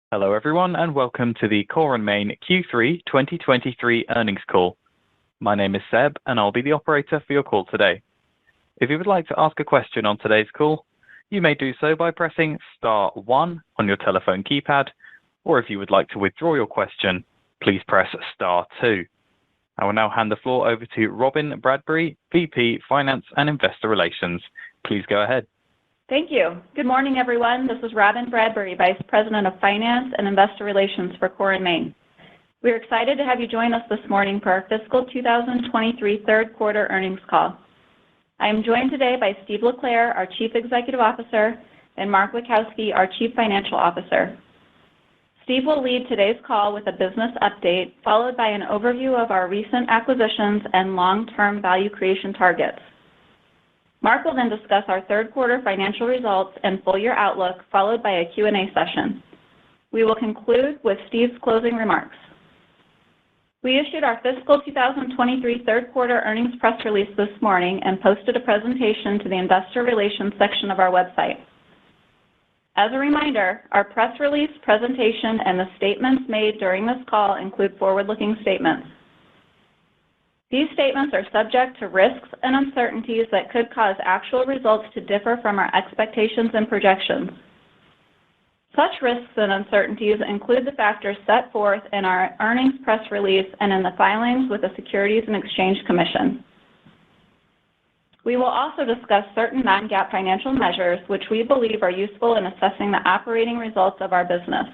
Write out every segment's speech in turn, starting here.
Hello, everyone, and welcome to the Core & Main Q3 2023 earnings call. My name is Seb, and I'll be the operator for your call today. If you would like to ask a question on today's call, you may do so by pressing star one on your telephone keypad, or if you would like to withdraw your question, please press star two. I will now hand the floor over to Robin Bradbury, VP Finance and Investor Relations. Please go ahead. Thank you. Good morning, everyone. This is Robin Bradbury, Vice President of Finance and Investor Relations for Core & Main. We're excited to have you join us this morning for our fiscal 2023 third quarter earnings call. I am joined today by Steve LeClair, our Chief Executive Officer, and Mark Witkowski, our Chief Financial Officer. Steve will lead today's call with a business update, followed by an overview of our recent acquisitions and long-term value creation targets. Mark will then discuss our third quarter financial results and full-year outlook, followed by a Q&A session. We will conclude with Steve's closing remarks. We issued our fiscal 2023 third quarter earnings press release this morning and posted a presentation to the Investor Relations section of our website. As a reminder, our press release, presentation, and the statements made during this call include forward-looking statements. These statements are subject to risks and uncertainties that could cause actual results to differ from our expectations and projections. Such risks and uncertainties include the factors set forth in our earnings press release and in the filings with the Securities and Exchange Commission. We will also discuss certain non-GAAP financial measures which we believe are useful in assessing the operating results of our business.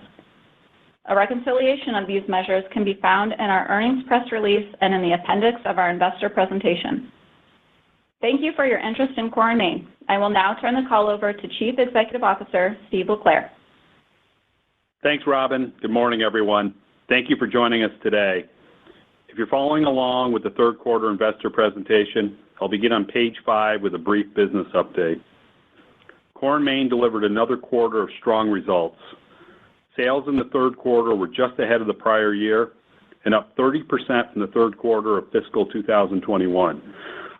A reconciliation of these measures can be found in our earnings press release and in the appendix of our investor presentation. Thank you for your interest in Core & Main. I will now turn the call over to Chief Executive Officer, Steve LeClair. Thanks, Robin. Good morning, everyone. Thank you for joining us today. If you're following along with the third quarter investor presentation, I'll begin on page 5 with a brief business update. Core & Main delivered another quarter of strong results. Sales in the third quarter were just ahead of the prior year and up 30% from the third quarter of fiscal 2021.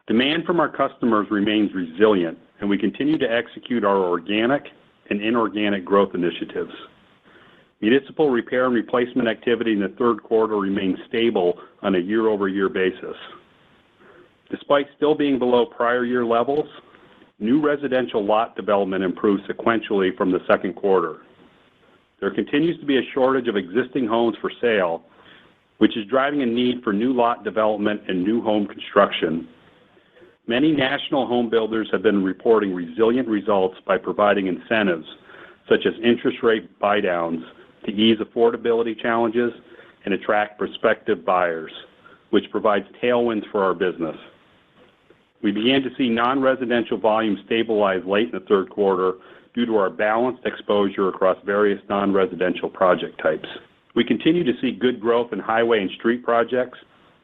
Demand from our customers remains resilient, and we continue to execute our organic and inorganic growth initiatives. Municipal repair and replacement activity in the third quarter remained stable on a year-over-year basis. Despite still being below prior year levels, new residential lot development improved sequentially from the second quarter. There continues to be a shortage of existing homes for sale, which is driving a need for new lot development and new home construction. Many national home builders have been reporting resilient results by providing incentives, such as interest rate buydowns, to ease affordability challenges and attract prospective buyers, which provides tailwinds for our business. We began to see non-residential volume stabilize late in the third quarter due to our balanced exposure across various non-residential project types. We continue to see good growth in highway and street projects,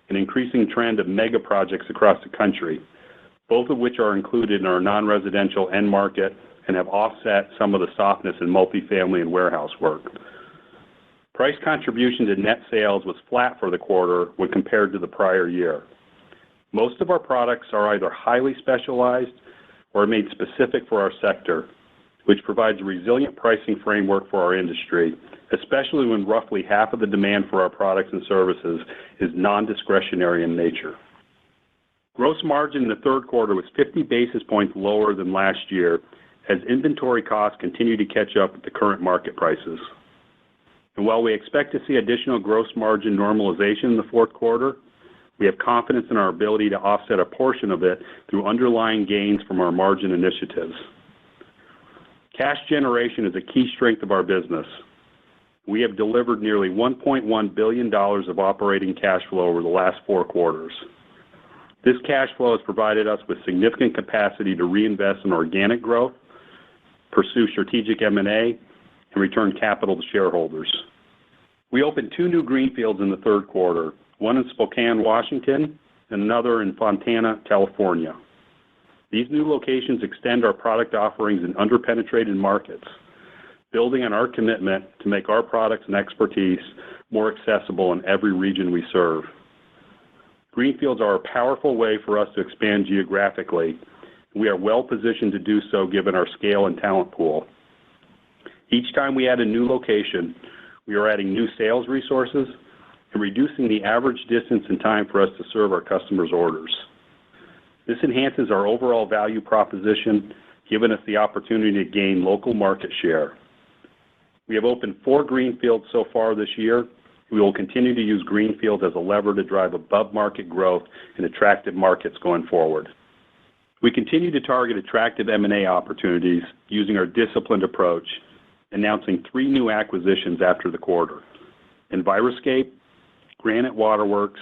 an increasing trend of mega projects across the country, both of which are included in our non-residential end market and have offset some of the softness in multifamily and warehouse work. Price contribution to net sales was flat for the quarter when compared to the prior year. Most of our products are either highly specialized or made specific for our sector, which provides a resilient pricing framework for our industry, especially when roughly half of the demand for our products and services is non-discretionary in nature. Gross margin in the third quarter was 50 basis points lower than last year as inventory costs continue to catch up with the current market prices. And while we expect to see additional gross margin normalization in the fourth quarter, we have confidence in our ability to offset a portion of it through underlying gains from our margin initiatives. Cash generation is a key strength of our business. We have delivered nearly $1.1 billion of operating cash flow over the last 4 quarters. This cash flow has provided us with significant capacity to reinvest in organic growth, pursue strategic M&A, and return capital to shareholders. We opened 2 new greenfields in the third quarter, one in Spokane, Washington, and another in Fontana, California. These new locations extend our product offerings in underpenetrated markets, building on our commitment to make our products and expertise more accessible in every region we serve. Greenfields are a powerful way for us to expand geographically. We are well positioned to do so given our scale and talent pool. Each time we add a new location, we are adding new sales resources and reducing the average distance and time for us to serve our customers' orders. This enhances our overall value proposition, giving us the opportunity to gain local market share. We have opened 4 greenfields so far this year. We will continue to use greenfields as a lever to drive above-market growth in attractive markets going forward. We continue to target attractive M&A opportunities using our disciplined approach, announcing 3 new acquisitions after the quarter: Enviroscape, Granite Waterworks,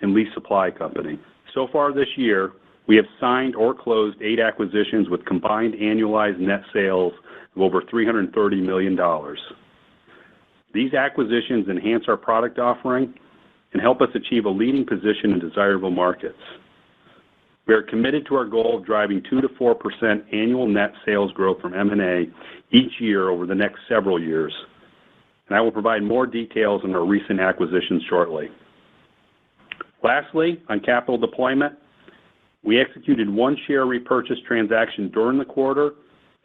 and Lee Supply Company. So far this year, we have signed or closed 8 acquisitions with combined annualized net sales of over $330 million. These acquisitions enhance our product offering and help us achieve a leading position in desirable markets. We are committed to our goal of driving 2 to 4% annual net sales growth from M&A each year over the next several years, and I will provide more details on our recent acquisitions shortly. Lastly, on capital deployment, we executed 1 share repurchase transaction during the quarter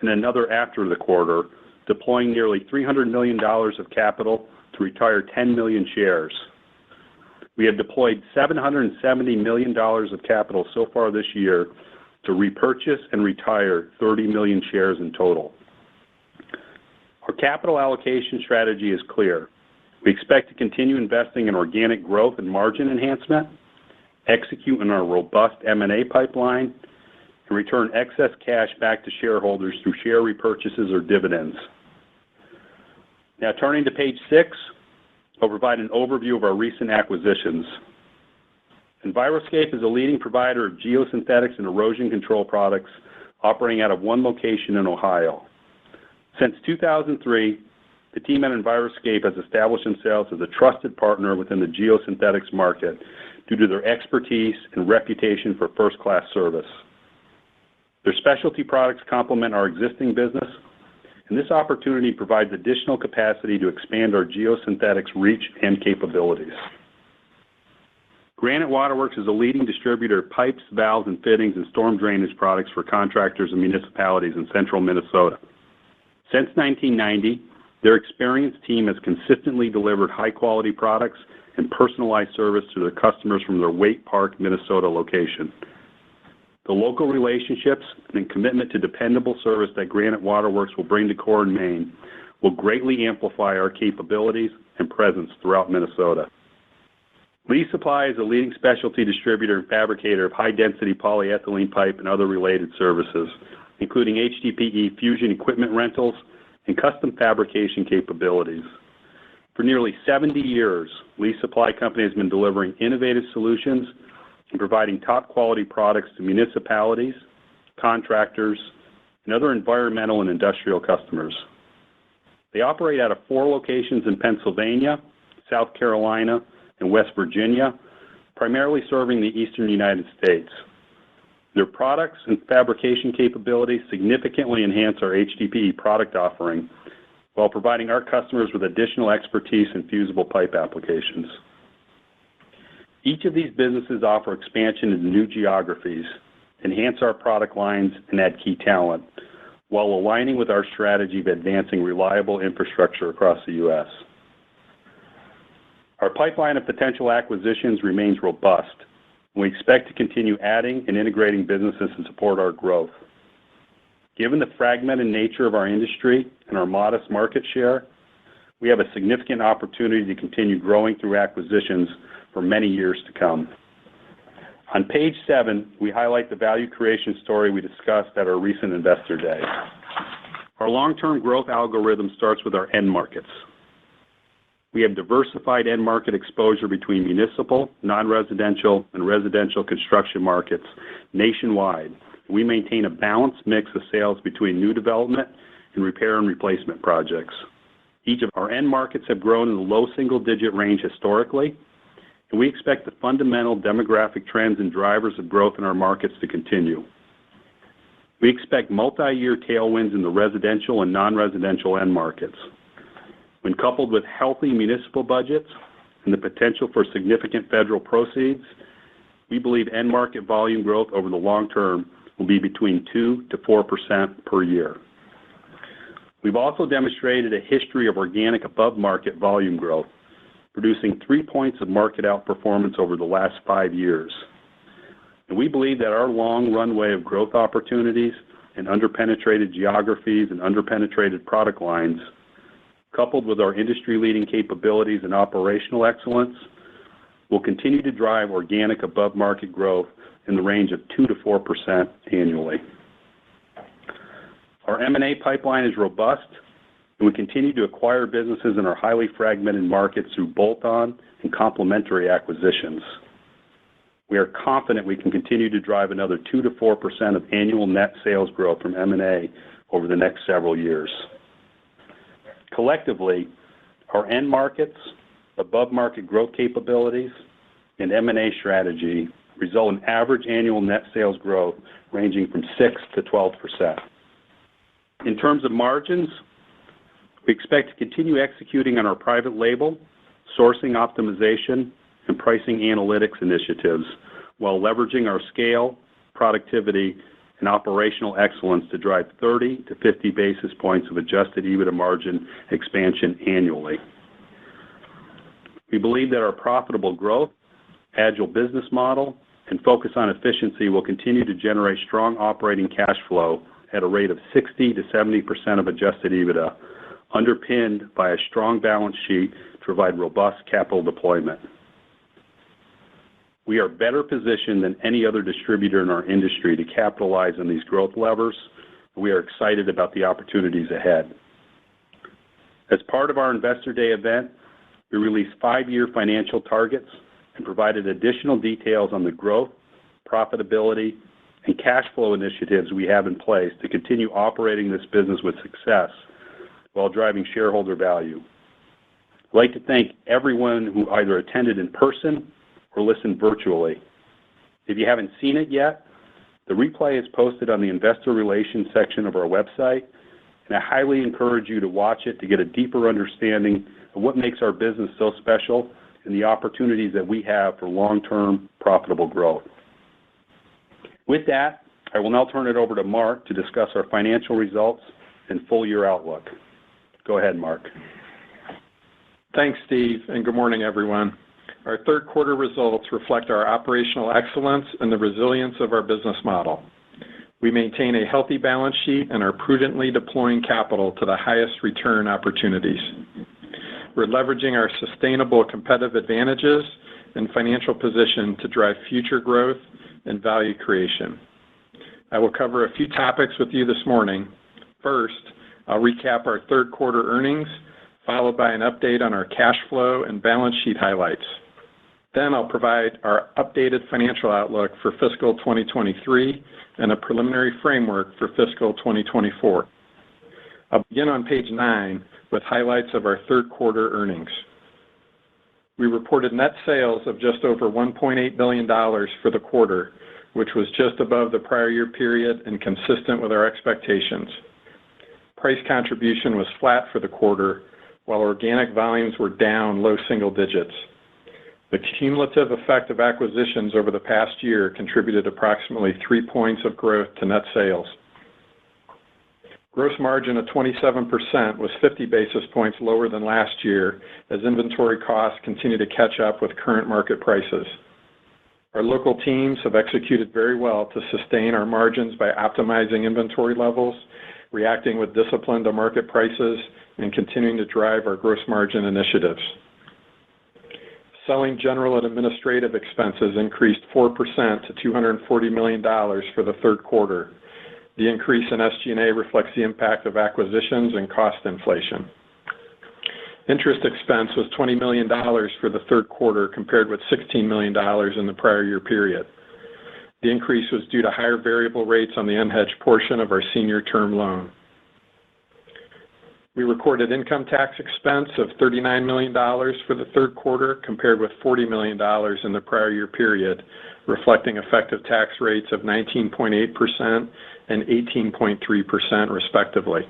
and another after the quarter, deploying nearly $300 million of capital to retire 10 million shares. We have deployed $770 million of capital so far this year to repurchase and retire 30 million shares in total. Our capital allocation strategy is clear. We expect to continue investing in organic growth and margin enhancement, execute on our robust M&A pipeline, and return excess cash back to shareholders through share repurchases or dividends. Now turning to page 6, I'll provide an overview of our recent acquisitions. Enviroscape is a leading provider of geosynthetics and erosion control products operating out of 1 location in Ohio. Since 2003, the team at Enviroscape has established themselves as a trusted partner within the geosynthetics market due to their expertise and reputation for first-class service. Their specialty products complement our existing business, and this opportunity provides additional capacity to expand our geosynthetics reach and capabilities. Granite Waterworks is a leading distributor of pipes, valves, and fittings and storm drainage products for contractors and municipalities in central Minnesota. Since 1990, their experienced team has consistently delivered high-quality products and personalized service to their customers from their Waite Park, Minnesota location. The local relationships and commitment to dependable service that Granite Waterworks will bring to Core & Main will greatly amplify our capabilities and presence throughout Minnesota. Lee Supply is a leading specialty distributor and fabricator of high-density polyethylene pipe and other related services, including HDPE fusion equipment rentals and custom fabrication capabilities. For nearly 70 years, Lee Supply Company has been delivering innovative solutions and providing top-quality products to municipalities, contractors, and other environmental and industrial customers. They operate out of 4 locations in Pennsylvania, South Carolina, and West Virginia, primarily serving the eastern United States. Their products and fabrication capabilities significantly enhance our HDPE product offering while providing our customers with additional expertise in fusible pipe applications. Each of these businesses offer expansion into new geographies, enhance our product lines, and add key talent, while aligning with our strategy of advancing reliable infrastructure across the U.S. Our pipeline of potential acquisitions remains robust, and we expect to continue adding and integrating businesses to support our growth. Given the fragmented nature of our industry and our modest market share, we have a significant opportunity to continue growing through acquisitions for many years to come. On page 7, we highlight the value creation story we discussed at our recent Investor Day. Our long-term growth algorithm starts with our end markets. We have diversified end market exposure between municipal, non-residential, and residential construction markets nationwide. We maintain a balanced mix of sales between new development and repair and replacement projects. Each of our end markets have grown in the low single-digit range historically, and we expect the fundamental demographic trends and drivers of growth in our markets to continue. We expect multi-year tailwinds in the residential and non-residential end markets. When coupled with healthy municipal budgets and the potential for significant federal proceeds, we believe end market volume growth over the long term will be between 2 to 4% per year. We've also demonstrated a history of organic above-market volume growth, producing 3 points of market outperformance over the last 5 years. And we believe that our long runway of growth opportunities in underpenetrated geographies and underpenetrated product lines, coupled with our industry-leading capabilities and operational excellence, will continue to drive organic above-market growth in the range of 2 to 4% annually. Our M&A pipeline is robust, and we continue to acquire businesses in our highly fragmented markets through bolt-on and complementary acquisitions. We are confident we can continue to drive another 2 to 4% of annual net sales growth from M&A over the next several years. Collectively, our end markets, above-market growth capabilities, and M&A strategy result in average annual net sales growth ranging from 6 to 12%. In terms of margins, we expect to continue executing on our private label, sourcing optimization, and pricing analytics initiatives while leveraging our scale, productivity, and operational excellence to drive 30 to 50 basis points of adjusted EBITDA margin expansion annually. We believe that our profitable growth, agile business model, and focus on efficiency will continue to generate strong operating cash flow at a rate of 60 to 70% of adjusted EBITDA, underpinned by a strong balance sheet to provide robust capital deployment. We are better positioned than any other distributor in our industry to capitalize on these growth levers, and we are excited about the opportunities ahead. As part of our Investor Day event, we released 5-year financial targets and provided additional details on the growth, profitability, and cash flow initiatives we have in place to continue operating this business with success while driving shareholder value. I'd like to thank everyone who either attended in person or listened virtually. If you haven't seen it yet, the replay is posted on the Investor Relations section of our website, and I highly encourage you to watch it to get a deeper understanding of what makes our business so special and the opportunities that we have for long-term profitable growth. With that, I will now turn it over to Mark to discuss our financial results and full-year outlook. Go ahead, Mark. Thanks, Steve, and good morning, everyone. Our third quarter results reflect our operational excellence and the resilience of our business model. We maintain a healthy balance sheet and are prudently deploying capital to the highest return opportunities. We're leveraging our sustainable competitive advantages and financial position to drive future growth and value creation. I will cover a few topics with you this morning. First, I'll recap our third quarter earnings, followed by an update on our cash flow and balance sheet highlights. Then I'll provide our updated financial outlook for fiscal 2023 and a preliminary framework for fiscal 2024. I'll begin on page 9 with highlights of our third quarter earnings. We reported net sales of just over $1.8 billion for the quarter, which was just above the prior year period and consistent with our expectations. Price contribution was flat for the quarter, while organic volumes were down low single digits. The cumulative effect of acquisitions over the past year contributed approximately 3 points of growth to net sales. Gross margin of 27% was 50 basis points lower than last year as inventory costs continue to catch up with current market prices. Our local teams have executed very well to sustain our margins by optimizing inventory levels, reacting with discipline to market prices, and continuing to drive our gross margin initiatives. Selling, general, and administrative expenses increased 4% to $240 million for the third quarter. The increase in SG&A reflects the impact of acquisitions and cost inflation. Interest expense was $20 million for the third quarter compared with $16 million in the prior year period. The increase was due to higher variable rates on the unhedged portion of our senior term loan. We recorded income tax expense of $39 million for the third quarter compared with $40 million in the prior year period, reflecting effective tax rates of 19.8% and 18.3% respectively.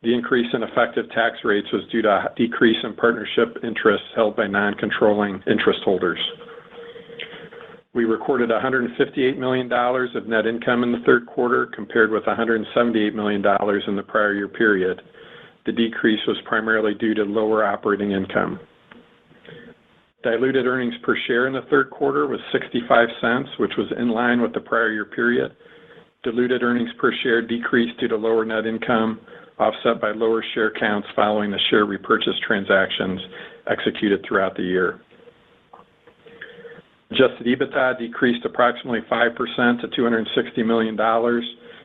The increase in effective tax rates was due to a decrease in partnership interests held by non-controlling interest holders. We recorded $158 million of net income in the third quarter compared with $178 million in the prior year period. The decrease was primarily due to lower operating income. Diluted earnings per share in the third quarter was 65 cents, which was in line with the prior year period. Diluted earnings per share decreased due to lower net income, offset by lower share counts following the share repurchase transactions executed throughout the year. Adjusted EBITDA decreased approximately 5% to $260 million,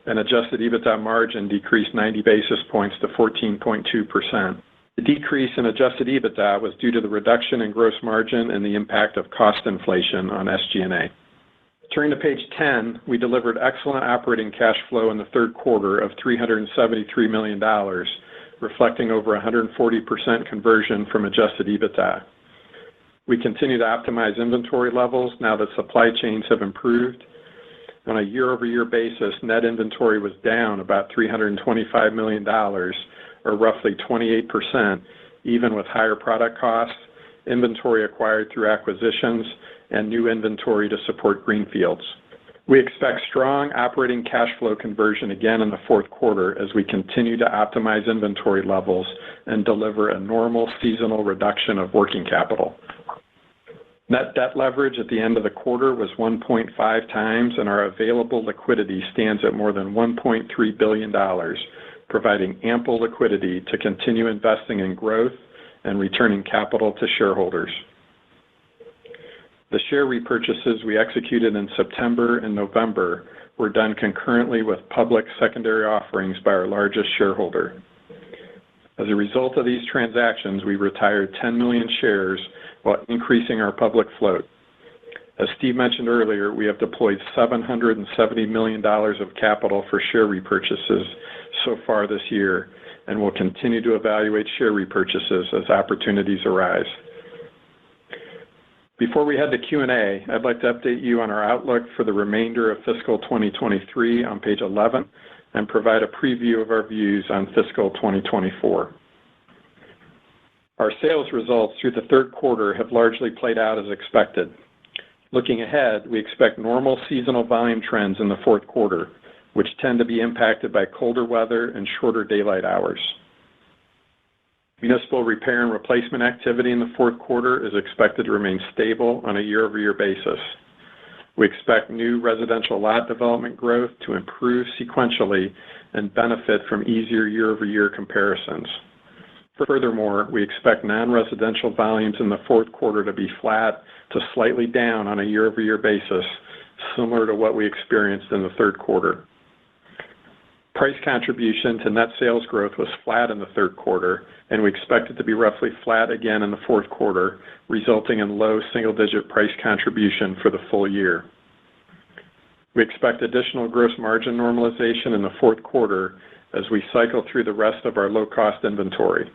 and adjusted EBITDA margin decreased 90 basis points to 14.2%. The decrease in adjusted EBITDA was due to the reduction in gross margin and the impact of cost inflation on SG&A. Turning to page 10, we delivered excellent operating cash flow in the third quarter of $373 million, reflecting over 140% conversion from adjusted EBITDA. We continue to optimize inventory levels now that supply chains have improved. On a year-over-year basis, net inventory was down about $325 million, or roughly 28%, even with higher product costs, inventory acquired through acquisitions, and new inventory to support greenfields. We expect strong operating cash flow conversion again in the fourth quarter as we continue to optimize inventory levels and deliver a normal seasonal reduction of working capital. Net debt leverage at the end of the quarter was 1.5 times, and our available liquidity stands at more than $1.3 billion, providing ample liquidity to continue investing in growth and returning capital to shareholders. The share repurchases we executed in September and November were done concurrently with public secondary offerings by our largest shareholder. As a result of these transactions, we retired 10 million shares while increasing our public float. As Steve mentioned earlier, we have deployed $770 million of capital for share repurchases so far this year, and will continue to evaluate share repurchases as opportunities arise. Before we head to Q&A, I'd like to update you on our outlook for the remainder of fiscal 2023 on page 11 and provide a preview of our views on fiscal 2024. Our sales results through the third quarter have largely played out as expected. Looking ahead, we expect normal seasonal volume trends in the fourth quarter, which tend to be impacted by colder weather and shorter daylight hours. Municipal repair and replacement activity in the fourth quarter is expected to remain stable on a year-over-year basis. We expect new residential lot development growth to improve sequentially and benefit from easier year-over-year comparisons. Furthermore, we expect non-residential volumes in the fourth quarter to be flat to slightly down on a year-over-year basis, similar to what we experienced in the third quarter. Price contribution to net sales growth was flat in the third quarter, and we expect it to be roughly flat again in the fourth quarter, resulting in low single-digit price contribution for the full year. We expect additional gross margin normalization in the fourth quarter as we cycle through the rest of our low-cost inventory.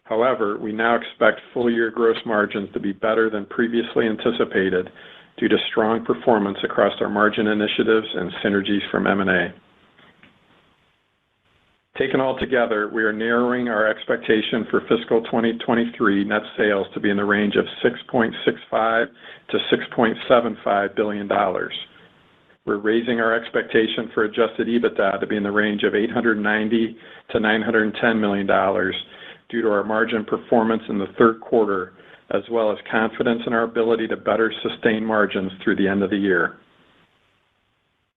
However, we now expect full-year gross margins to be better than previously anticipated due to strong performance across our margin initiatives and synergies from M&A. Taken all together, we are narrowing our expectation for fiscal 2023 net sales to be in the range of $6.65 to $6.75 billion. We're raising our expectation for adjusted EBITDA to be in the range of $890 to $910 million due to our margin performance in the third quarter, as well as confidence in our ability to better sustain margins through the end of the year.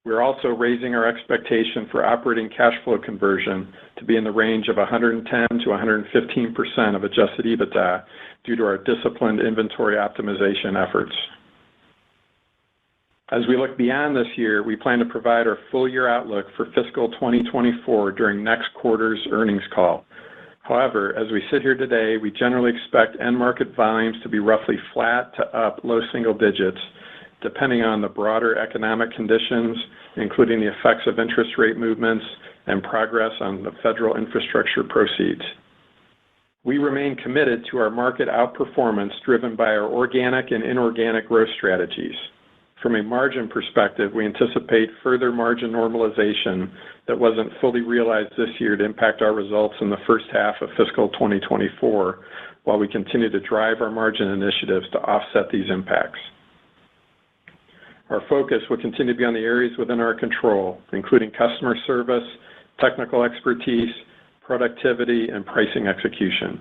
We're also raising our expectation for operating cash flow conversion to be in the range of 110 to 115% of adjusted EBITDA due to our disciplined inventory optimization efforts. As we look beyond this year, we plan to provide our full-year outlook for fiscal 2024 during next quarter's earnings call. However, as we sit here today, we generally expect end market volumes to be roughly flat to up low single digits, depending on the broader economic conditions, including the effects of interest rate movements and progress on the federal infrastructure proceeds. We remain committed to our market outperformance driven by our organic and inorganic growth strategies. From a margin perspective, we anticipate further margin normalization that wasn't fully realized this year to impact our results in the first half of fiscal 2024, while we continue to drive our margin initiatives to offset these impacts. Our focus will continue to be on the areas within our control, including customer service, technical expertise, productivity, and pricing execution.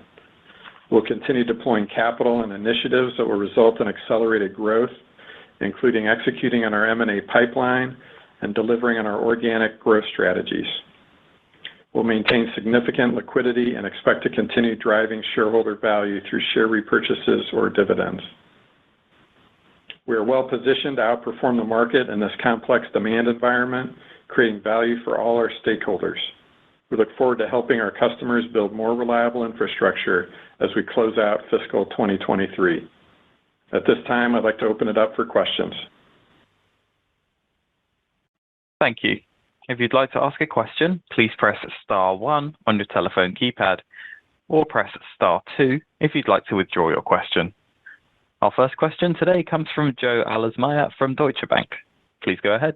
We'll continue deploying capital and initiatives that will result in accelerated growth, including executing on our M&A pipeline and delivering on our organic growth strategies. We'll maintain significant liquidity and expect to continue driving shareholder value through share repurchases or dividends. We are well positioned to outperform the market in this complex demand environment, creating value for all our stakeholders. We look forward to helping our customers build more reliable infrastructure as we close out fiscal 2023. At this time, I'd like to open it up for questions. Thank you. If you'd like to ask a question, please press star 1 on your telephone keypad, or press star 2 if you'd like to withdraw your question. Our first question today comes from Joe Ahlersmeyer from Deutsche Bank. Please go ahead.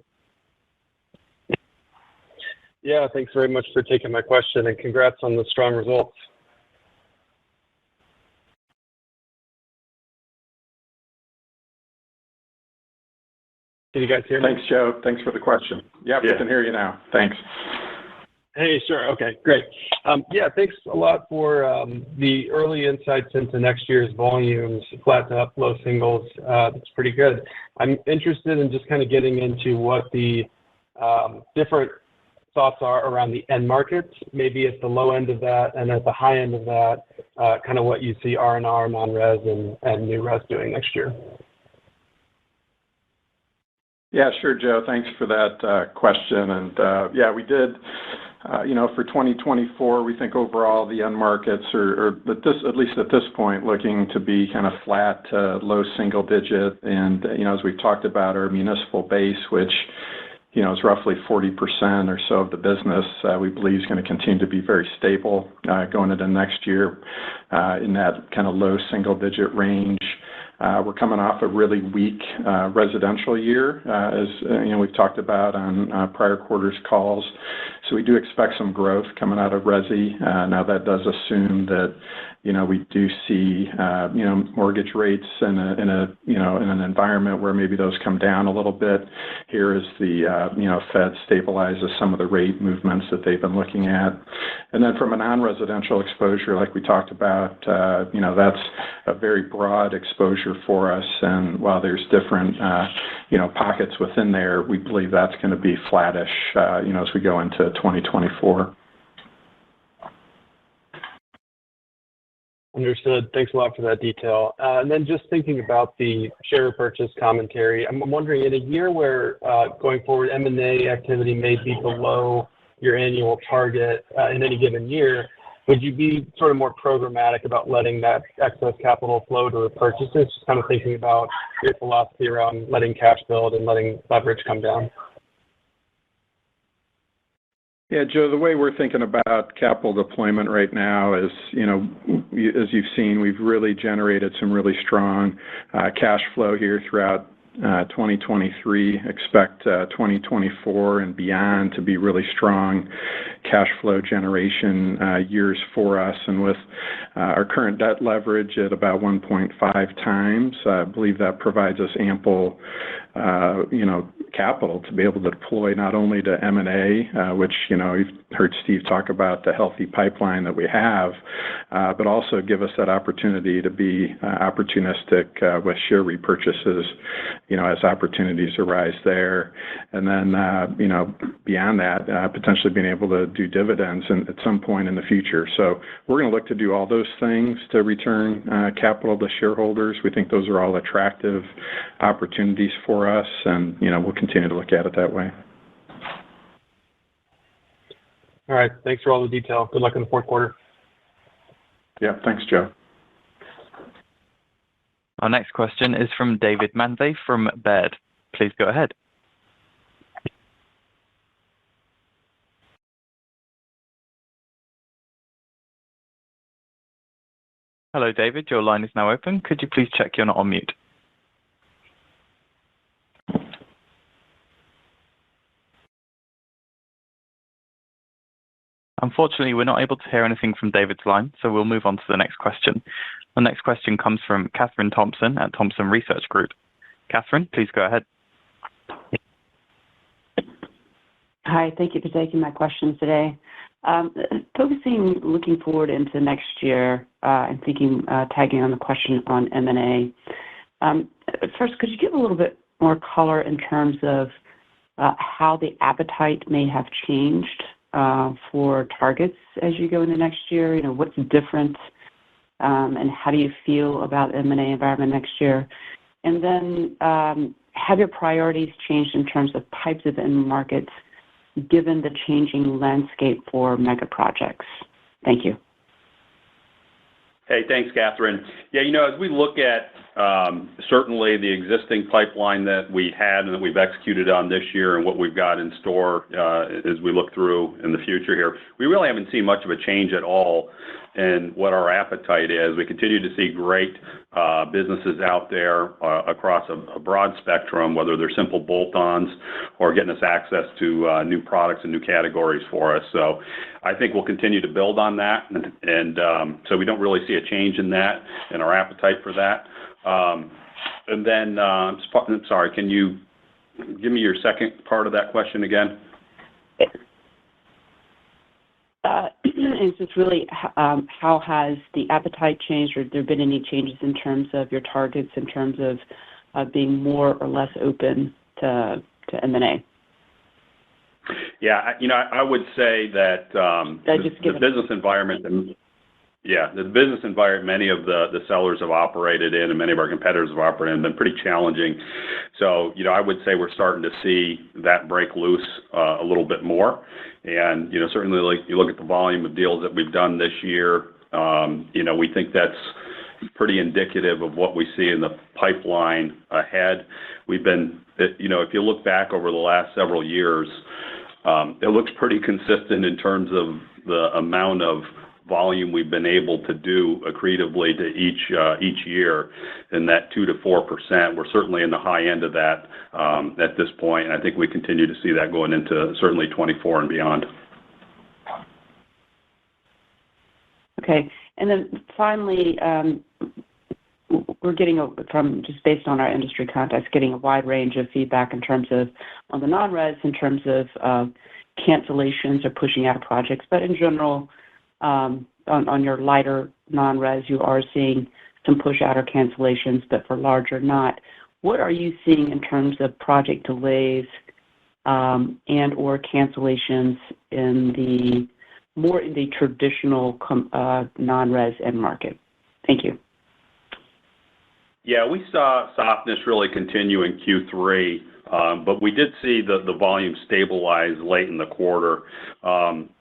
Yeah, thanks very much for taking my question, and congrats on the strong results. Can you guys hear me? Thanks, Joe. Thanks for the question. Yep, Yeah. We can hear you now. Thanks. Hey, sure. Okay, great. Yeah, thanks a lot for the early insights into next year's volumes, flat to up, low singles. That's pretty good. I'm interested in just kind of getting into what the different thoughts are around the end markets, maybe at the low end of that and at the high end of that, kind of what you see R&R, non-res, and new res doing next year. Yeah, sure, Joe. Thanks for that question. And yeah, we did, for 2024, we think overall the end markets are at least at this point, looking to be kind of flat to low single digit. And, as we've talked about, our municipal base, which, is roughly 40% or so of the business, we believe is going to continue to be very stable going into next year in that kind of low single digit range. We're coming off a really weak residential year, as we've talked about on prior quarters calls. So we do expect some growth coming out of resi. Now that does assume that we do see mortgage rates in an environment where maybe those come down a little bit here as the Fed stabilizes some of the rate movements that they've been looking at. And then from a non-residential exposure, like we talked about, that's a very broad exposure for us. And while there's different pockets within there, we believe that's going to be flattish as we go into 2024. Understood. Thanks a lot for that detail. And then just thinking about the share purchase commentary, I'm wondering, in a year where going forward M&A activity may be below your annual target in any given year, would you be sort of more programmatic about letting that excess capital flow to repurchases? Just kind of thinking about your philosophy around letting cash build and letting leverage come down. Yeah, Joe, the way we're thinking about capital deployment right now is, as you've seen, we've really generated some really strong cash flow here throughout 2023. Expect 2024 and beyond to be really strong cash flow generation years for us. And with our current debt leverage at about 1.5 times, I believe that provides us ample capital to be able to deploy not only to M&A, which, you've heard Steve talk about the healthy pipeline that we have, but also give us that opportunity to be opportunistic with share repurchases, as opportunities arise there. And then, beyond that, potentially being able to do dividends at some point in the future. So we're going to look to do all those things to return capital to shareholders. We think those are all attractive opportunities for us, and, we'll continue to look at it that way. All right. Thanks for all the detail. Good luck in the fourth quarter. Yeah. Thanks, Joe. Our next question is from David Manthey from Baird. Please go ahead. Hello, David. Your line is now open. Could you please check you're not on mute? Unfortunately, we're not able to hear anything from David's line, so we'll move on to the next question. The next question comes from Kathryn Thompson at Thompson Research Group. Kathryn, please go ahead. Hi, thank you for taking my questions today. Looking forward into next year and tagging on the question on M&A. First, could you give a little bit more color in terms of how the appetite may have changed for targets as you go into next year? What's different, and how do you feel about M&A environment next year? And then have your priorities changed in terms of types of end markets given the changing landscape for mega projects? Thank you. Hey, thanks, Catherine. Yeah, as we look at certainly the existing pipeline that we had and that we've executed on this year and what we've got in store as we look through in the future here, we really haven't seen much of a change at all in what our appetite is. We continue to see great businesses out there across a broad spectrum, whether they're simple bolt-ons or getting us access to new products and new categories for us. So I think we'll continue to build on that, and so we don't really see a change in that and our appetite for that. And then, I'm sorry, can you give me your second part of that question again? It's just really how has the appetite changed, or have there been any changes in terms of your targets, in terms of being more or less open to M&A? Yeah, I would say that the business environment, the business environment many of the sellers have operated in and many of our competitors have operated in have been pretty challenging. So, I would say we're starting to see that break loose a little bit more. And, certainly like you look at the volume of deals that we've done this year, we think that's pretty indicative of what we see in the pipeline ahead. We've been, if you look back over the last several years, it looks pretty consistent in terms of the amount of volume we've been able to do accretively to each year, in that 2 to 4%. We're certainly in the high end of that at this point, and I think we continue to see that going into certainly 24 and beyond. Okay, and then finally, we're getting from just based on our industry context, getting a wide range of feedback in terms of on the non-res, in terms of cancellations or pushing out of projects, but in general. On your lighter non-res, you are seeing some push out or cancellations, but for larger not. What are you seeing in terms of project delays and or cancellations in the traditional non-res end market? Thank you. Yeah, we saw softness really continue in Q3, but we did see the volume stabilize late in the quarter.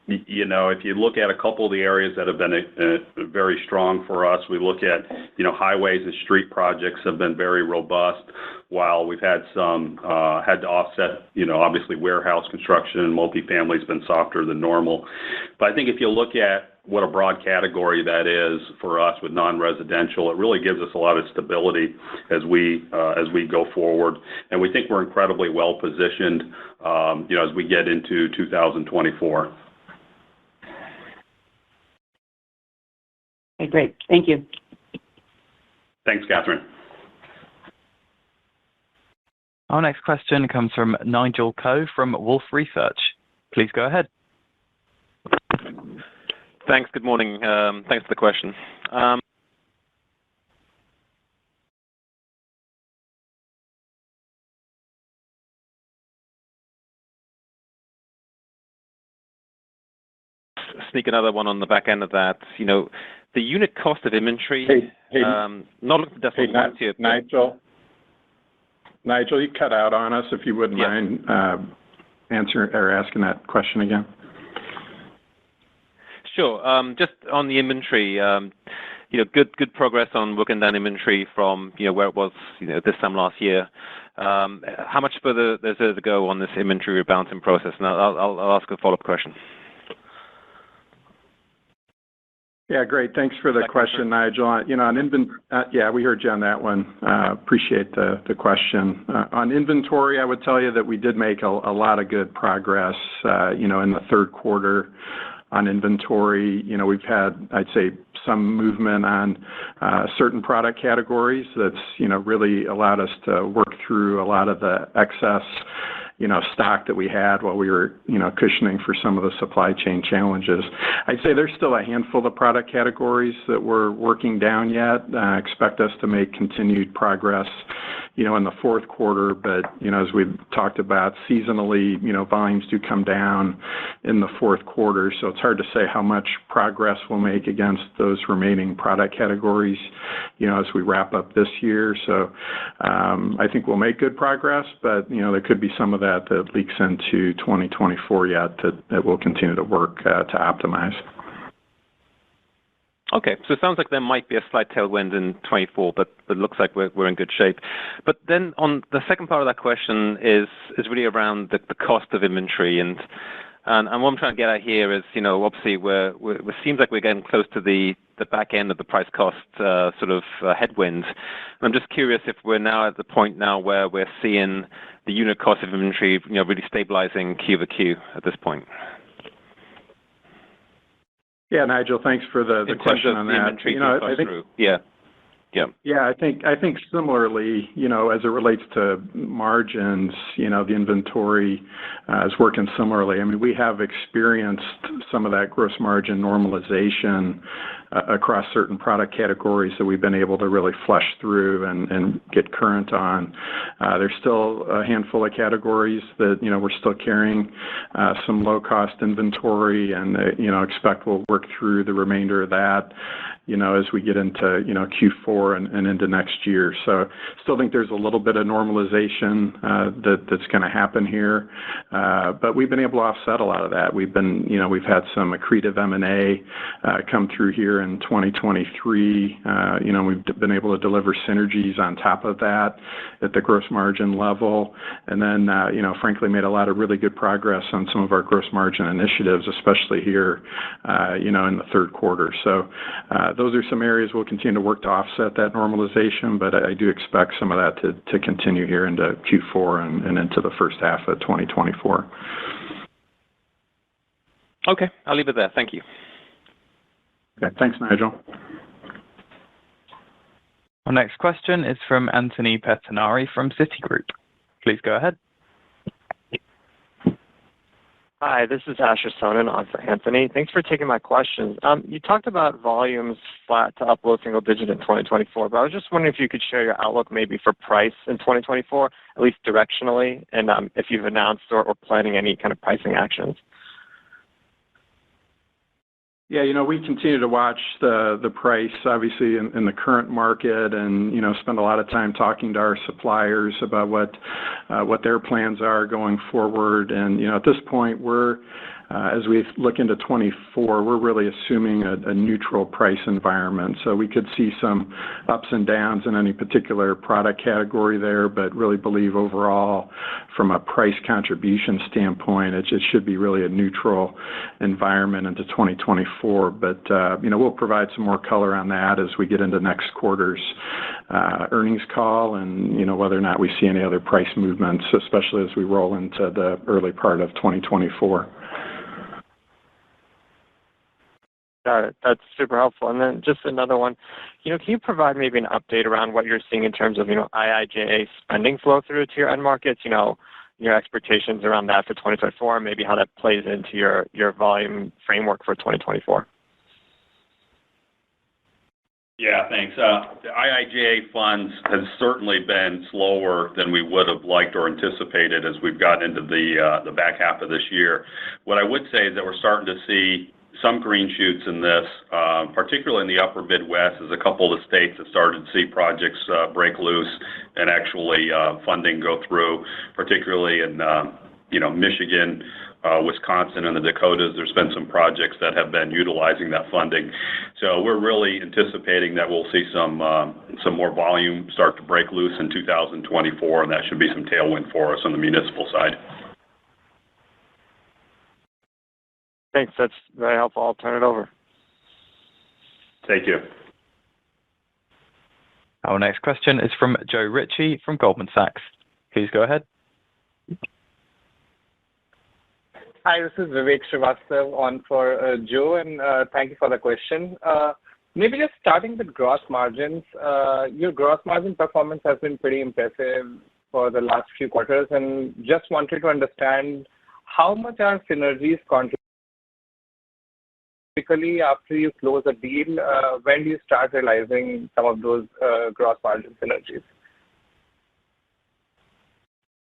If you look at a couple of the areas that have been very strong for us, we look at, highways and street projects have been very robust, while we've had some, had to offset, obviously warehouse construction and multifamily has been softer than normal. But I think if you look at what a broad category that is for us with non-residential, it really gives us a lot of stability as we go forward. And we think we're incredibly well positioned, as we get into 2024. Okay, great. Thank you. Thanks, Catherine. Our next question comes from Nigel Coe from Wolfe Research. Please go ahead. Thanks. Good morning. Thanks for the question. Sneak another one on the back end of that. The unit cost of inventory. Not looking for decimal points here. Nigel, you cut out on us. If you wouldn't mind answering or asking that question again. Sure. Just on the inventory, good progress on working down inventory from where it was this time last year. How much further there's to go on this inventory rebalancing process? And I'll ask a follow-up question. Yeah, great. Thanks for the question, Nigel. On inventory, we heard you on that one. Appreciate the question. On inventory, I would tell you that we did make a lot of good progress, in the third quarter on inventory. We've had, I'd say, some movement on certain product categories that's, really allowed us to work through a lot of the excess, stock that we had while we were, cushioning for some of the supply chain challenges. I'd say there's still a handful of product categories that we're working down yet. Expect us to make continued progress, in the fourth quarter, but, as we've talked about seasonally, volumes do come down in the fourth quarter, so it's hard to say how much progress we'll make against those remaining product categories, as we wrap up this year. So I think we'll make good progress, but, there could be some of that leaks into 2024 yet that we'll continue to work to optimize. Okay, so it sounds like there might be a slight tailwind in 24, but it looks like we're in good shape. But then on the second part of that question is really around the cost of inventory, and what I'm trying to get at here is, obviously it seems like we're getting close to the back end of the price cost headwinds. I'm just curious if we're now at the point now where we're seeing the unit cost of inventory, really stabilizing Q over Q at this point. Yeah, Nigel, thanks for the question on that. I think, Yeah, I think similarly, as it relates to margins, the inventory is working similarly. I mean, we have experienced some of that gross margin normalization across certain product categories that we've been able to really flush through and get current on. There's still a handful of categories that, we're still carrying some low-cost inventory and, expect we'll work through the remainder of that, as we get into, Q4 and into next year. So still think there's a little bit of normalization that's going to happen here, but we've been able to offset a lot of that. We've had some accretive M&A come through here in 2023. We've been able to deliver synergies on top of that at the gross margin level, and then, frankly, made a lot of really good progress on some of our gross margin initiatives, especially here, in the third quarter. So those are some areas we'll continue to work to offset that normalization, but I do expect some of that to continue here into Q4 and into the first half of 2024. Okay, I'll leave it there. Thank you. Okay, thanks, Nigel. Our next question is from Anthony Pettinari from Citigroup. Please go ahead. Hi, this is Asher Sonnen on for Anthony. Thanks for taking my questions. You talked about volumes flat to up low single digit in 2024, but I was just wondering if you could share your outlook maybe for price in 2024, at least directionally, and if you've announced or planning any kind of pricing actions. Yeah, we continue to watch the price, obviously, in the current market and, spend a lot of time talking to our suppliers about what their plans are going forward. And, at this point, as we look into 24, we're really assuming a neutral price environment. So we could see some ups and downs in any particular product category there, but really believe overall, from a price contribution standpoint, it should be really a neutral environment into 2024. But, we'll provide some more color on that as we get into next quarter's earnings call and, whether or not we see any other price movements, especially as we roll into the early part of 2024. Got it. That's super helpful. And then just another one, can you provide maybe an update around what you're seeing in terms of, IIJA spending flow through to your end markets, your expectations around that for 2024, and maybe how that plays into your volume framework for 2024? Yeah, thanks. The IIJA funds has certainly been slower than we would have liked or anticipated as we've gotten into the back half of this year. What I would say is that we're starting to see some green shoots in this, particularly in the upper Midwest, as a couple of the states have started to see projects break loose and actually funding go through, particularly in Michigan, Wisconsin, and the Dakotas. There's been some projects that have been utilizing that funding. So we're really anticipating that we'll see some more volume start to break loose in 2024, and that should be some tailwind for us on the municipal side. Thanks. That's very helpful. I'll turn it over. Thank you. Our next question is from Joe Ritchie from Goldman Sachs. Please go ahead. Hi, this is Vivek Srivastava on for Joe, and thank you for the question. Maybe just starting with gross margins. Your gross margin performance has been pretty impressive for the last few quarters, and just wanted to understand how much are synergies contributing typically after you close a deal? When do you start realizing some of those gross margin synergies?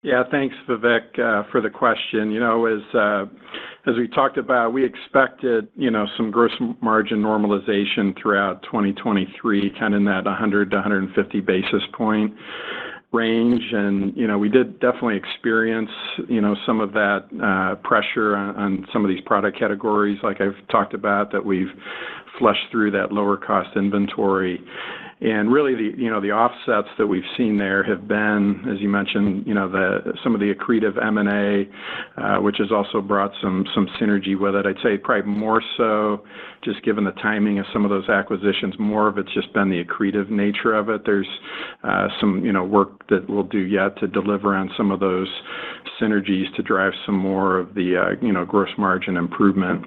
Yeah, thanks, Vivek, for the question. You know, as we talked about, we expected, you know, some gross margin normalization throughout 2023, kind of in that 100 to 150 basis point range. And, you know, we did definitely experience, you know, some of that pressure on some of these product categories, like I've talked about, that we've flushed through that lower cost inventory. And really, the offsets that we've seen there have been, as you mentioned, you know, some of the accretive M&A, which has also brought some synergy with it. I'd say probably more so, just given the timing of some of those acquisitions, more of it's just been the accretive nature of it. There's some, you know, work that we'll do yet to deliver on some of those synergies to drive some more of the, you know, gross margin improvement.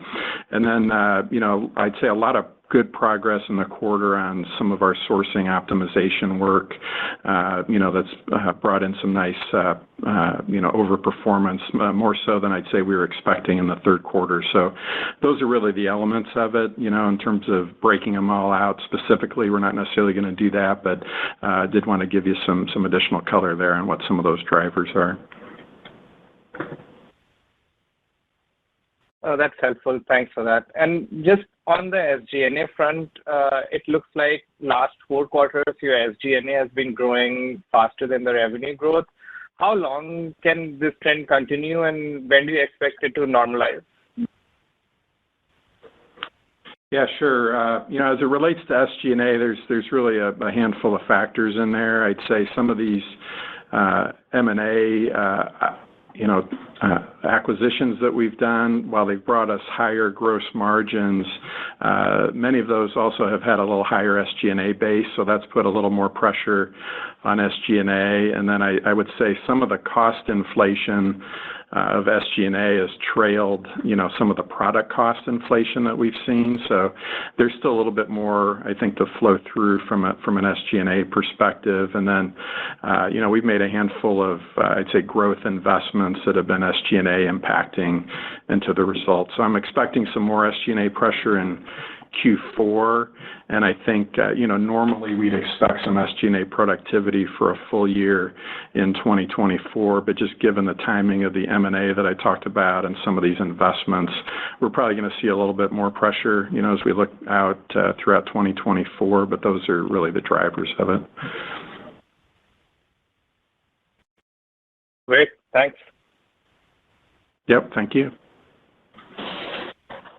And then, you know, I'd say a lot of good progress in the quarter on some of our sourcing optimization work, you know, that's brought in some nice, you know, overperformance, more so than I'd say we were expecting in the third quarter. So those are really the elements of it, you know, in terms of breaking them all out specifically. We're not necessarily going to do that, but I did want to give you some additional color there on what some of those drivers are. Oh, that's helpful. Thanks for that. And just on the SG&A front, it looks like last 4 quarters, your SG&A has been growing faster than the revenue growth. How long can this trend continue, and when do you expect it to normalize? Yeah, sure. You know, as it relates to SG&A, there's really a handful of factors in there. I'd say some of these M&A acquisitions that we've done, while they've brought us higher gross margins, many of those also have had a little higher SG&A base, so that's put a little more pressure on SG&A. And then I would say some of the cost inflation of SG&A has trailed, you know, some of the product cost inflation that we've seen. So there's still a little bit more, I think, to flow through from an SG&A perspective. And then, you know, we've made a handful of, I'd say, growth investments that have been SG&A impacting into the results. So I'm expecting some more SG&A pressure in Q4, and I think, you know, normally we'd expect some SG&A productivity for a full year in 2024, but just given the timing of the M&A that I talked about and some of these investments, we're probably going to see a little bit more pressure, you know, as we look out throughout 2024, but those are really the drivers of it. Great. Thanks. Yep, thank you.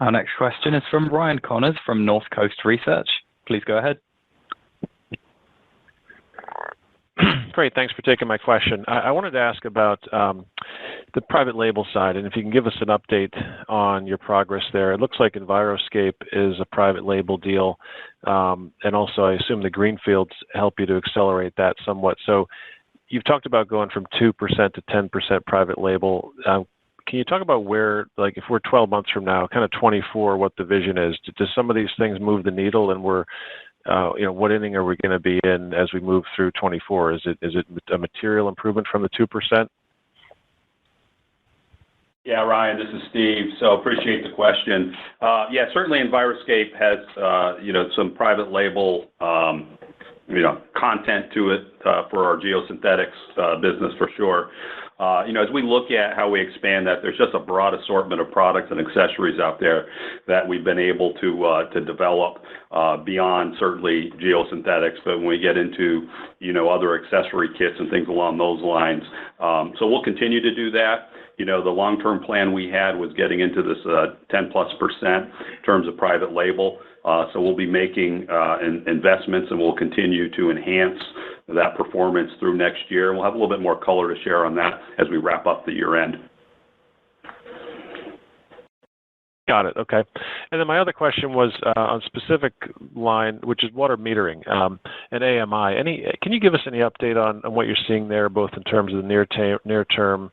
Our next question is from Ryan Connors from Northcoast Research. Please go ahead. Great. Thanks for taking my question. I wanted to ask about the private label side, and if you can give us an update on your progress there. It looks like Enviroscape is a private label deal, and also I assume the Greenfields help you to accelerate that somewhat. So you've talked about going from 2% to 10% private label. Can you talk about where, like, if we're 12 months from now, kind of 24, what the vision is? Does some of these things move the needle, and we're, you know, what inning are we going to be in as we move through 24? Is it a material improvement from the 2%? Yeah, Ryan, this is Steve. So appreciate the question. Yeah, certainly Enviroscape has, you know, some private label, you know, content to it for our geosynthetics business for sure. You know, as we look at how we expand that, there's just a broad assortment of products and accessories out there that we've been able to develop beyond certainly geosynthetics, but when we get into, you know, other accessory kits and things along those lines. So we'll continue to do that. You know, the long-term plan we had was getting into this 10+% in terms of private label. So we'll be making investments, and we'll continue to enhance that performance through next year. We'll have a little bit more color to share on that as we wrap up the year end. Got it. Okay. And then my other question was on specific line, which is water metering and AMI. Can you give us any update on what you're seeing there, both in terms of the near-term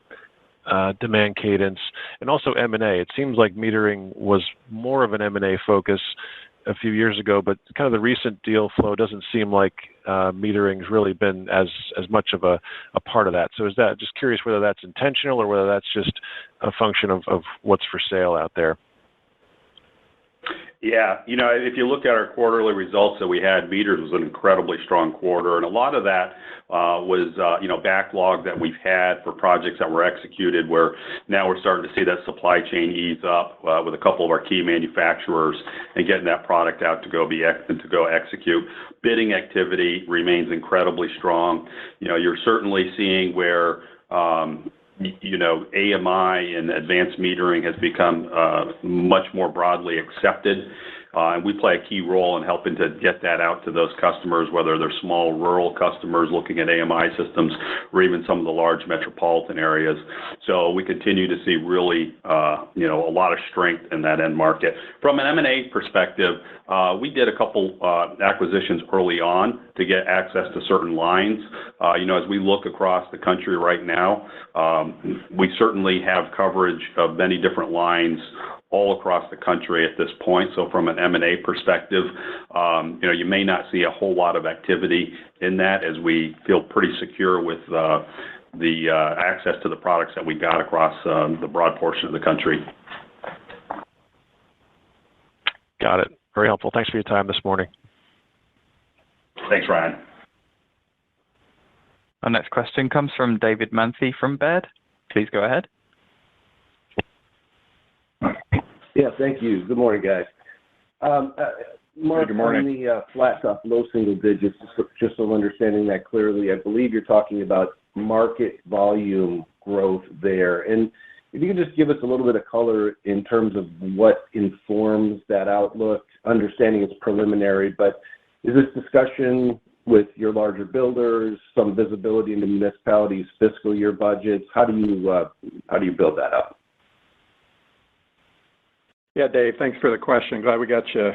demand cadence and also M&A? It seems like metering was more of an M&A focus a few years ago, but kind of the recent deal flow doesn't seem like metering's really been as much of a part of that. So is that, just curious whether that's intentional or whether that's just a function of what's for sale out there? Yeah, if you look at our quarterly results that we had, meters was an incredibly strong quarter, and a lot of that was, backlog that we've had for projects that were executed, where now we're starting to see that supply chain ease up with a couple of our key manufacturers and getting that product out to go execute. Bidding activity remains incredibly strong. You're certainly seeing where AMI and advanced metering has become much more broadly accepted. And we play a key role in helping to get that out to those customers, whether they're small rural customers looking at AMI systems or even some of the large metropolitan areas. So we continue to see really, a lot of strength in that end market. From an M&A perspective, we did a couple acquisitions early on to get access to certain lines. As we look across the country right now, we certainly have coverage of many different lines all across the country at this point. So from an M&A perspective, you may not see a whole lot of activity in that, as we feel pretty secure with the access to the products that we got across the broad portion of the country. Got it. Very helpful. Thanks for your time this morning. Thanks, Ryan. Our next question comes from David Manthey from Baird. Please go ahead. Yeah, thank you. Good morning, guys. Mark, good morning. On the flat top, low single digits, just so I'm understanding that clearly, I believe you're talking about market volume growth there. And if you can just give us a little bit of color in terms of what informs that outlook, understanding it's preliminary, but is this discussion with your larger builders, some visibility into municipalities' fiscal year budgets? How do you build that up? Yeah, Dave, thanks for the question. Glad we got you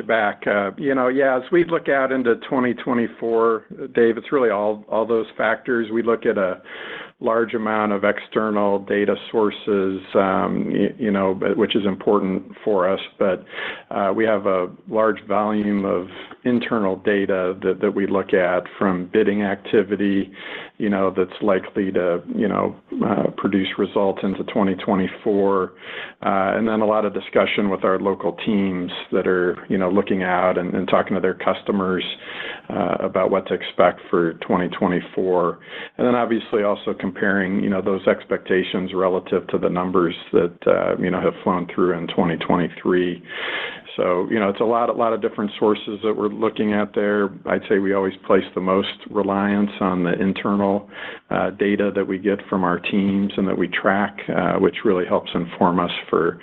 back. As we look out into 2024, Dave, it's really all those factors. We look at a large amount of external data sources, which is important for us, but we have a large volume of internal data that we look at, from bidding activity, that's likely to, produce results into 2024, and then a lot of discussion with our local teams that are, looking out and talking to their customers about what to expect for 2024. And then obviously also comparing, those expectations relative to the numbers that, have flown through in 2023. So, it's a lot of different sources that we're looking at there. I'd say we always place the most reliance on the internal data that we get from our teams and that we track, which really helps inform us for,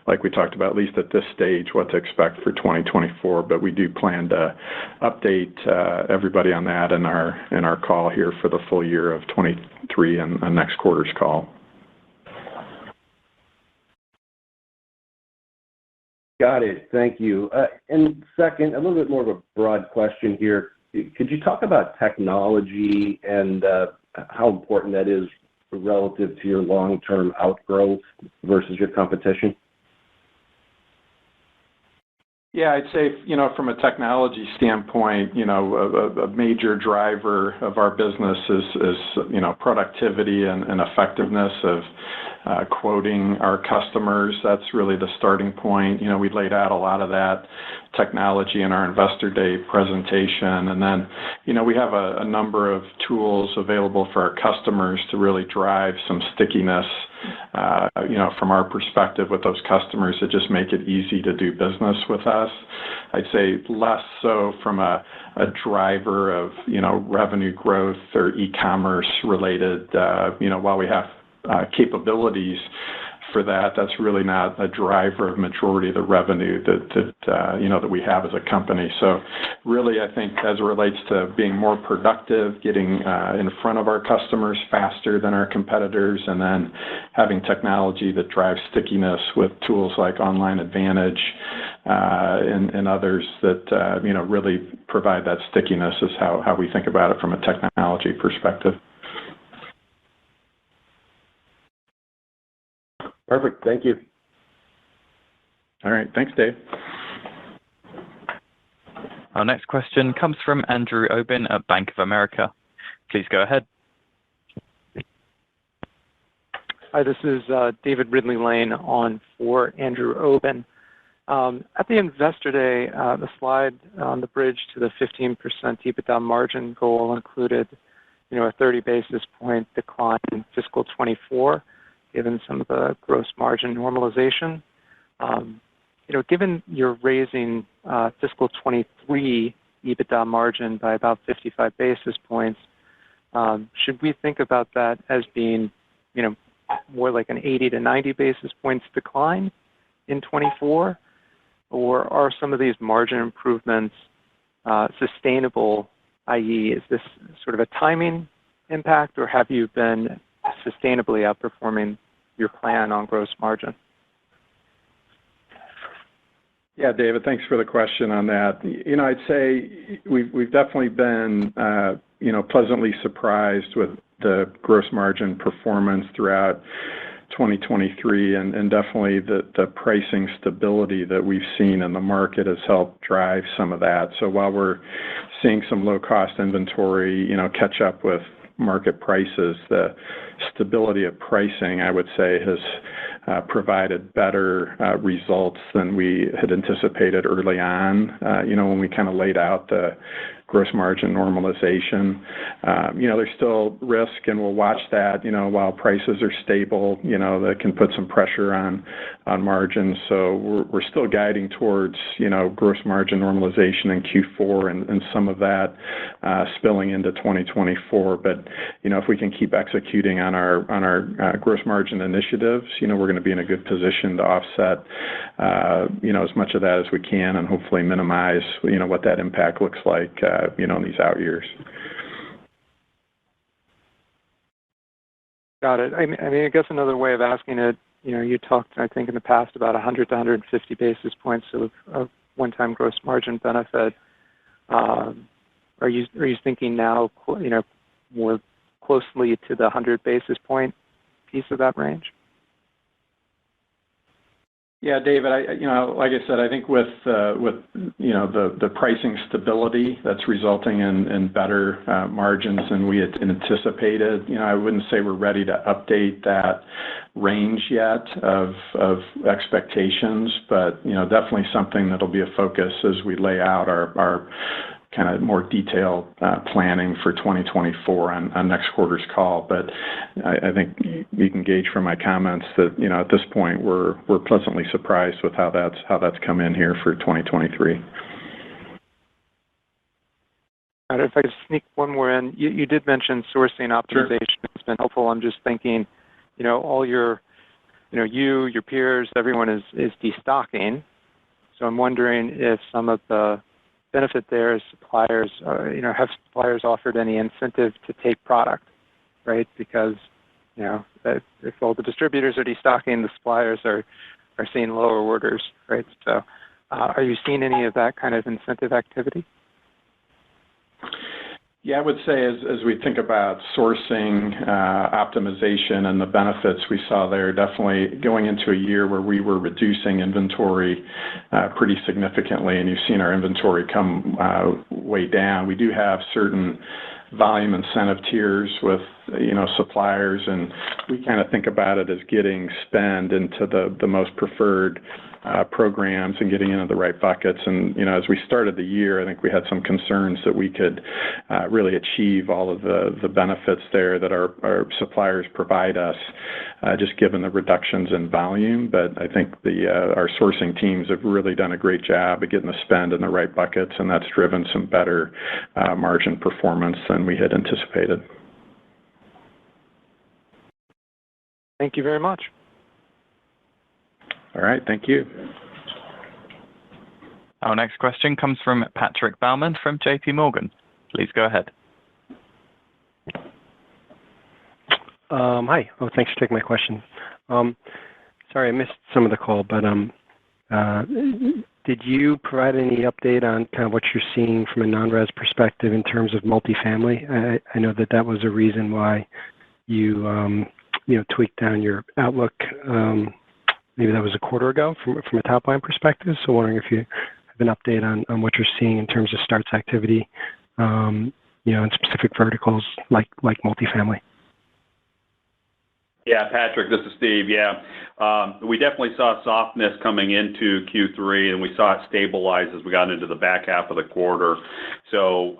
like we talked about, at least at this stage, what to expect for 2024. But we do plan to update everybody on that in our call here for the full year of 23 and next quarter's call. Got it. Thank you. And second, a little bit more of a broad question here. Could you talk about technology and how important that is relative to your long-term outgrowth versus your competition? Yeah, I'd say, from a technology standpoint, a major driver of our business is productivity and effectiveness of quoting our customers. That's really the starting point. We laid out a lot of that technology in our Investor Day presentation. And then, we have a number of tools available for our customers to really drive some stickiness, from our perspective with those customers, that just make it easy to do business with us. I'd say less so from a driver of, revenue growth or e-commerce related, while we have capabilities for that, that's really not a driver of majority of the revenue that we have as a company. So really, I think as it relates to being more productive, getting in front of our customers faster than our competitors, and then having technology that drives stickiness with tools like Online Advantage and others that really provide that stickiness, is how we think about it from a technology perspective. Perfect. Thank you. All right. Thanks, Dave. Our next question comes from Andrew Obin at Bank of America. Please go ahead. Hi, this is David Ridley Lane on for Andrew Obin. At the Investor Day, the slide on the bridge to the 15% EBITDA margin goal included, a 30 basis point decline in fiscal 24, given some of the gross margin normalization. Given you're raising fiscal 23 EBITDA margin by about 55 basis points, should we think about that as being, more like an 80 to 90 basis points decline in 24? Or are some of these margin improvements sustainable, i.e., is this sort of a timing impact, or have you been sustainably outperforming your plan on gross margin? Yeah, David, thanks for the question on that. I'd say we've definitely been, pleasantly surprised with the gross margin performance throughout 2023, and definitely the pricing stability that we've seen in the market has helped drive some of that. So while we're seeing some low-cost inventory, catch up with market prices, the stability of pricing, I would say, has provided better results than we had anticipated early on, when we kind of laid out the gross margin normalization. There's still risk, and we'll watch that, while prices are stable, that can put some pressure on margins. So we're still guiding towards, gross margin normalization in Q4 and some of that spilling into 2024. But, if we can keep executing on our gross margin initiatives, we're going to be in a good position to offset, as much of that as we can and hopefully minimize, what that impact looks like, in these out years. Got it. I mean, I guess another way of asking it, you talked, I think, in the past about 100 to 150 basis points of one-time gross margin benefit. Are you thinking now, more closely to the 100 basis point piece of that range? Yeah, David, like I said, I think with the pricing stability that's resulting in better margins than we had anticipated, I wouldn't say we're ready to update that range yet of expectations, but, definitely something that'll be a focus as we lay out our kind of more detailed planning for 2024 on next quarter's call. But I think you can gauge from my comments that, at this point, we're pleasantly surprised with how that's come in here for 2023. If I could sneak one more in, you did mention sourcing optimization. Sure. It's been helpful. I'm just thinking, all your peers, everyone is destocking. So I'm wondering if some of the benefit there is suppliers, have suppliers offered any incentive to take product, right? Because, if all the distributors are destocking, the suppliers are seeing lower orders, right? So are you seeing any of that kind of incentive activity? Yeah, I would say as we think about sourcing optimization and the benefits we saw there, definitely going into a year where we were reducing inventory pretty significantly, and you've seen our inventory come way down. We do have certain volume incentive tiers with, suppliers, and we kind of think about it as getting spend into the most preferred programs and getting into the right buckets. And, as we started the year, I think we had some concerns that we could really achieve all of the benefits there that our suppliers provide us, just given the reductions in volume. But I think our sourcing teams have really done a great job of getting the spend in the right buckets, and that's driven some better margin performance than we had anticipated. Thank you very much. All right, thank you. Our next question comes from Patrick Baumann from JP Morgan. Please go ahead. Hi. Oh, thanks for taking my question. Sorry, I missed some of the call, but did you provide any update on kind of what you're seeing from a non-res perspective in terms of multifamily? I know that was a reason why you tweaked down your outlook. Maybe that was a quarter ago from a top line perspective. So wondering if you an update on what you're seeing in terms of starts activity, in specific verticals like multifamily. Yeah, Patrick, this is Steve. Yeah, we definitely saw softness coming into Q3, and we saw it stabilize as we got into the back half of the quarter. So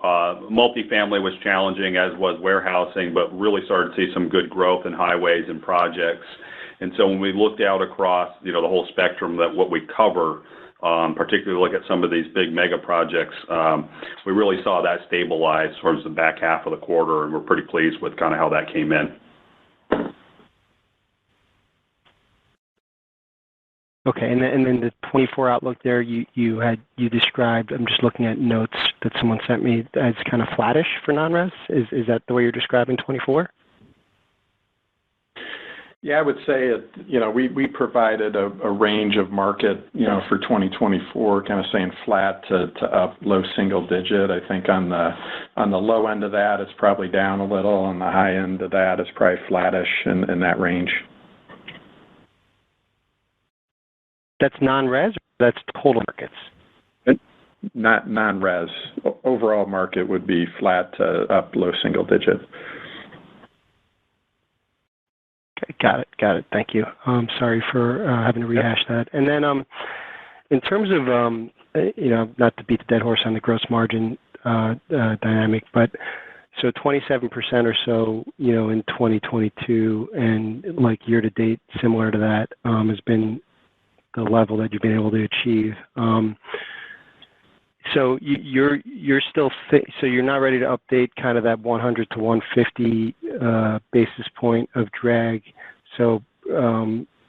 multifamily was challenging, as was warehousing, but really started to see some good growth in highways and projects. And so when we looked out across, the whole spectrum that what we cover, particularly look at some of these big mega projects, we really saw that stabilize towards the back half of the quarter, and we're pretty pleased with kind of how that came in. Okay, and then the 24 outlook there, you described, I'm just looking at notes that someone sent me, as kind of flattish for non-res. Is that the way you're describing 24? Yeah, I would say we provided a range of market, for 2024, kind of saying flat to up low single digit. I think on the low end of that, it's probably down a little. On the high end of that, it's probably flattish in that range. That's non-res, or that's total markets? Not non-res. Overall market would be flat to up low single digit. Okay, got it. Thank you. Sorry for having to rehash that. And then in terms of, not to beat the dead horse on the gross margin dynamic, but so 27% or so, in 2022, and like year to date, similar to that, has been the level that you've been able to achieve. So you're still so you're not ready to update kind of that 100 to 150 basis point of drag. So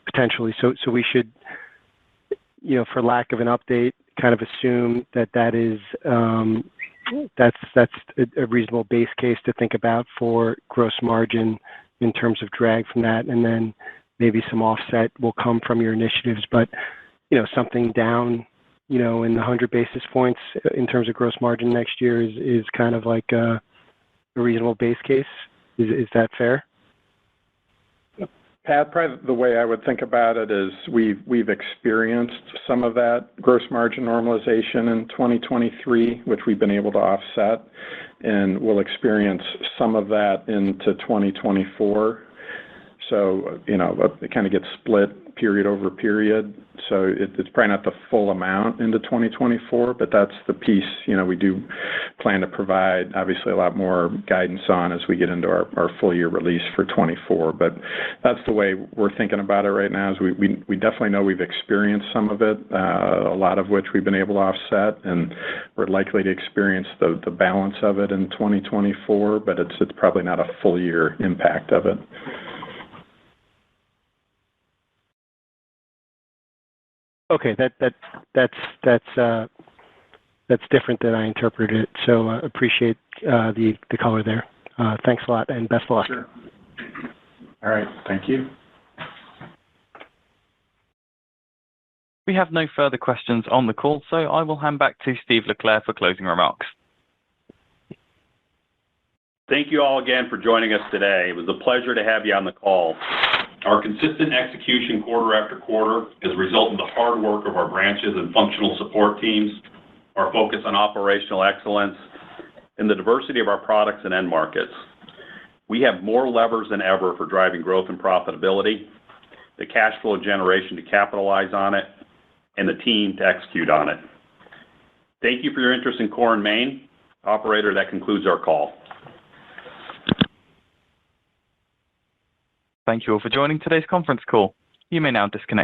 potentially, so we should, for lack of an update, kind of assume that is that's a reasonable base case to think about for gross margin in terms of drag from that, and then maybe some offset will come from your initiatives, but, something down, in the 100 basis points in terms of gross margin next year is kind of like a reasonable base case. Is that fair? Pat, probably the way I would think about it is we've experienced some of that gross margin normalization in 2023, which we've been able to offset, and we'll experience some of that into 2024. So, it kind of gets split period over period. So it's probably not the full amount into 2024, but that's the piece, we do plan to provide, obviously, a lot more guidance on as we get into our full year release for 24. But that's the way we're thinking about it right now, is we definitely know we've experienced some of it, a lot of which we've been able to offset, and we're likely to experience the balance of it in 2024, but it's probably not a full year impact of it. Okay, that's different than I interpreted it. So appreciate the color there. Thanks a lot, and best of luck. Sure. All right, thank you. We have no further questions on the call, so I will hand back to Steve Leclerc for closing remarks. Thank you all again for joining us today. It was a pleasure to have you on the call. Our consistent execution quarter after quarter is a result of the hard work of our branches and functional support teams, our focus on operational excellence, and the diversity of our products and end markets. We have more levers than ever for driving growth and profitability, the cash flow generation to capitalize on it, and the team to execute on it. Thank you for your interest in Core & Main. Operator, that concludes our call. Thank you all for joining today's conference call. You may now disconnect.